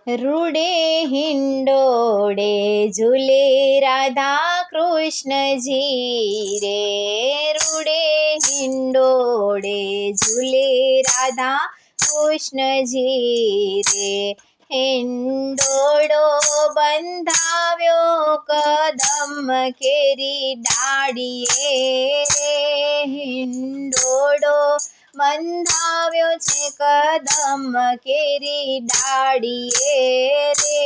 રૂડે હિંડોળે ઝૂલે રાધા કૃષ્ણજી રે, રૂડે હિંડોળે ઝૂલે રાધા કૃષ્ણજી રે. હિંડોળો બંધાવ્યો કદમ કેરી ડાળીએ રે, હિંડોળો બંધાવ્યો છે કદમ કેરી ડાળીએ રે,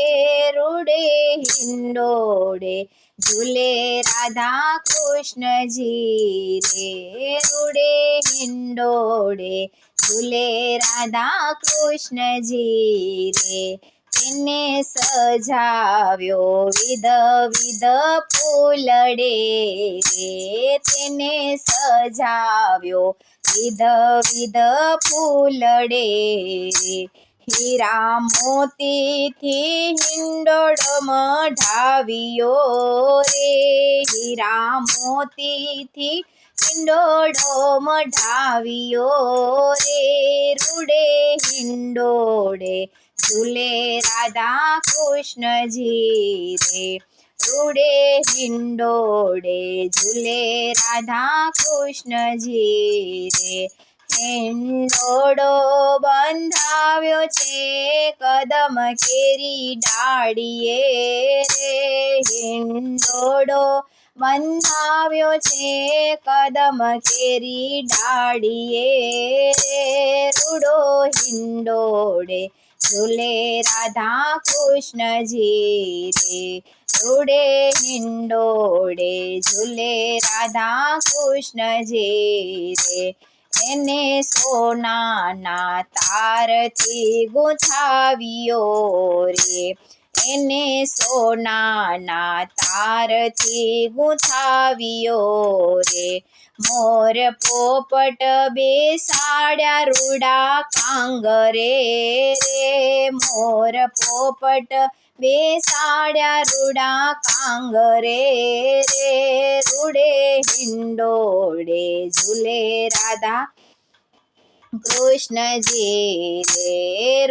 રૂડે હિંડોળે ઝૂલે રાધા કૃષ્ણજી રે, રૂડે હિંડોળે ઝૂલે રાધા કૃષ્ણજી રે. તેને સજાવ્યો વિધ ફૂલડે રે, તેને સજાવ્યો વિધ ફૂલડે રે. હીરા મોતીથી હિંડોળો મઢાવ્યો રે, હીરા મોતીથી હિંડોળો મઢાવ્યો રે, રૂડે હિંડોળે ઝૂલે રાધા કૃષ્ણજી રે, રૂડે હિંડોળે ઝૂલે રાધા કૃષ્ણજી રે. હિંડોળો બંધાવ્યો છે કદમ કેરી ડાળીએ રે, હિંડોળો બંધાવ્યો છે કદમ કેરી ડાળીએ રે, રૂડો હિંડોળે ઝૂલે રાધા કૃષ્ણજી રે, રૂડે હિંડોળે ઝૂલે રાધા કૃષ્ણજી રે. એને સોનાના તારથી ગૂંથાવ્યો રે, એને સોનાના તારથી ગૂંથાવ્યો રે. મોર પોપટ બેસાડ્યા રૂડા કાંગરે રે, મોર પોપટ બેસાડ્યા રૂડા કાંગરે રે, રૂડે હિંડોળે ઝૂલે રાધા કૃષ્ણજી રે,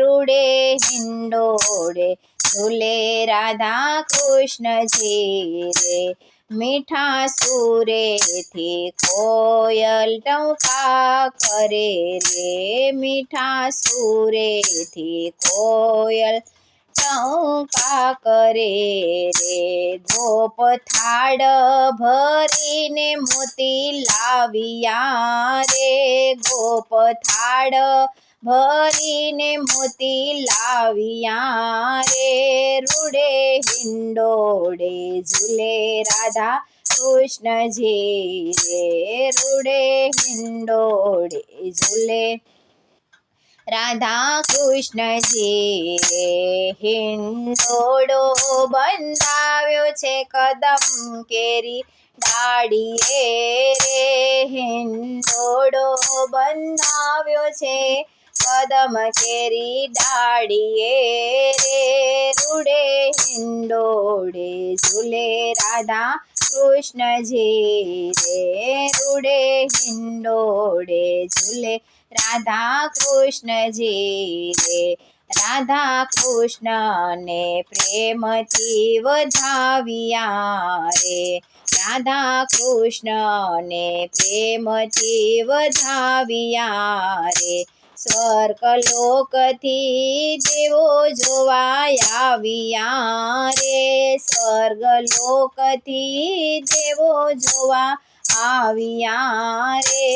રૂડે હિંડોળે ઝૂલે રાધા કૃષ્ણજી રે. મીઠા સુરેથી કોયલ ટહુકા કરે રે, મીઠા સુરેથી કોયલ ટહુકા કરે રે. ગોપ થાળ ભરીને મોતી લાવ્યા રે, ગોપ થાળ ભરીને મોતી લાવ્યા રે, રૂડે હિંડોળે ઝૂલે રાધા કૃષ્ણજી રે, રૂડે હિંડોળે ઝૂલે રાધા કૃષ્ણજી રે. હિંડોળો બંધાવ્યો છે કદમ કેરી ડાળીએ રે, હિંડોળો બંધાવ્યો છે કદમ કેરી ડાળીએ રે, રૂડે હિંડોળે ઝૂલે રાધા કૃષ્ણજી રે, રૂડે હિંડોળે ઝૂલે રાધા કૃષ્ણજી રે. રાધા કૃષ્ણને પ્રેમથી વધાવ્યા રે, રાધા કૃષ્ણને પ્રેમથી વધાવ્યા રે. સ્વર્ગલોકથી દેવો જોવા આવ્યા રે, સ્વર્ગલોકથી દેવો જોવા આવ્યા રે,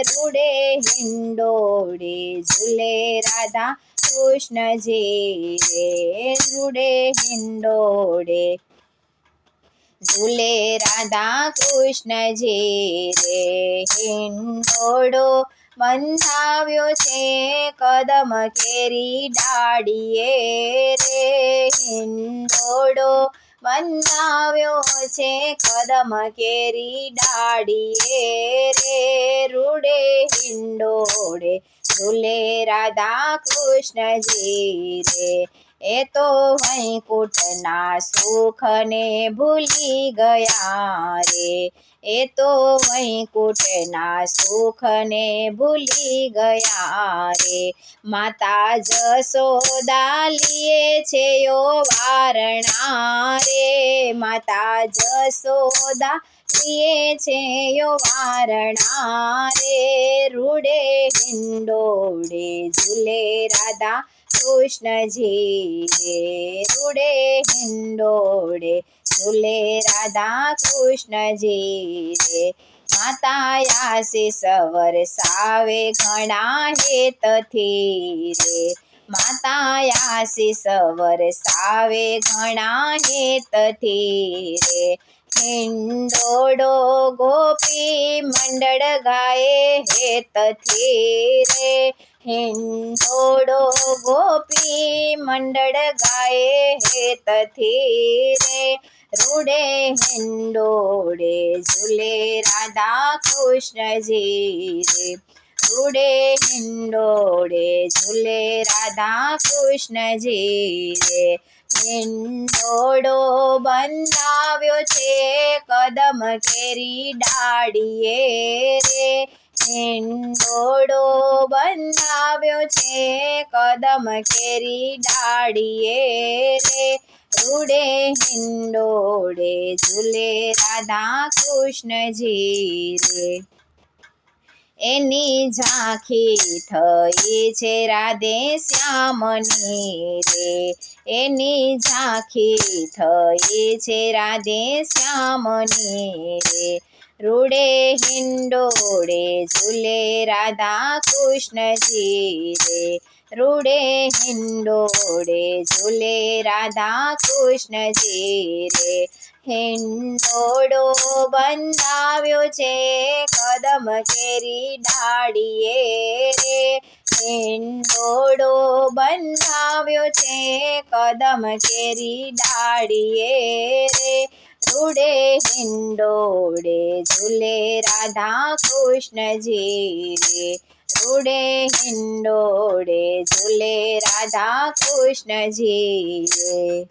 રૂડે હિંડોળે ઝૂલે રાધા કૃષ્ણજી રે, રૂડે હિંડોળે ઝૂલે રાધા કૃષ્ણજી રે. હિંડોળો બંધાવ્યો છે કદમ કેરી ડાળીએ રે, હિંડોળો બંધાવ્યો છે કદમ કેરી ડાળીએ રે, રૂડે હિંડોળે ઝૂલે રાધા કૃષ્ણજી રે, એ તો વૈકુંઠના સુખને ભૂલી ગયા રે, એ તો વૈકુંઠના સુખને ભૂલી ગયા રે, માતા જશોદા લીએ છે યો વારણા રે, માતા જશોદા લીએ છે યો વારણા રે, રૂડે હિંડોળે ઝૂલે રાધા કૃષ્ણજી રે, રૂડે હિંડોળે ઝૂલે રાધા કૃષ્ણજી રે, માતા આશીષ વરસાવે ઘણા હેતથી રે, માતા આશીષ વરસાવે ઘણા હેતથી રે, હિંડોળો ગોપી મંડળ ગાય હેતથી રે, હિંડોળો ગોપી મંડળ ગાય હેતથી રે, રૂડે હિંડોળે ઝૂલે રાધા કૃષ્ણજી રે, રૂડે હિંડોળે ઝૂલે રાધા કૃષ્ણજી રે, હિંડોળો બંધાવ્યો છે કદમ કેરી ડાળીએ રે, હિંડોળો બંધાવ્યો છે કદમ કેરી ડાળીએ રે, રૂડે હિંડોળે ઝૂલે રાધા કૃષ્ણજી રે, એની ઝાંખી થઈ છે રાધે શ્યામની રે, એની ઝાંખી થઈ છે રાધે શ્યામની રે, રૂડે હિંડોળે ઝૂલે રાધા કૃષ્ણજી રે, રૂડે હિંડોળે ઝૂલે રાધા કૃષ્ણજી રે, હિંડોળો બંધાવ્યો છે કદમ કેરી ડાળીએ રે, હિંડોળો બંધાવ્યો છે કદમ કેરી ડાળીએ રે, રૂડે હિંડોળે ઝૂલે રાધા કૃષ્ણજી રે, રૂડે હિંડોળે ઝૂલે રાધા કૃષ્ણજી રે.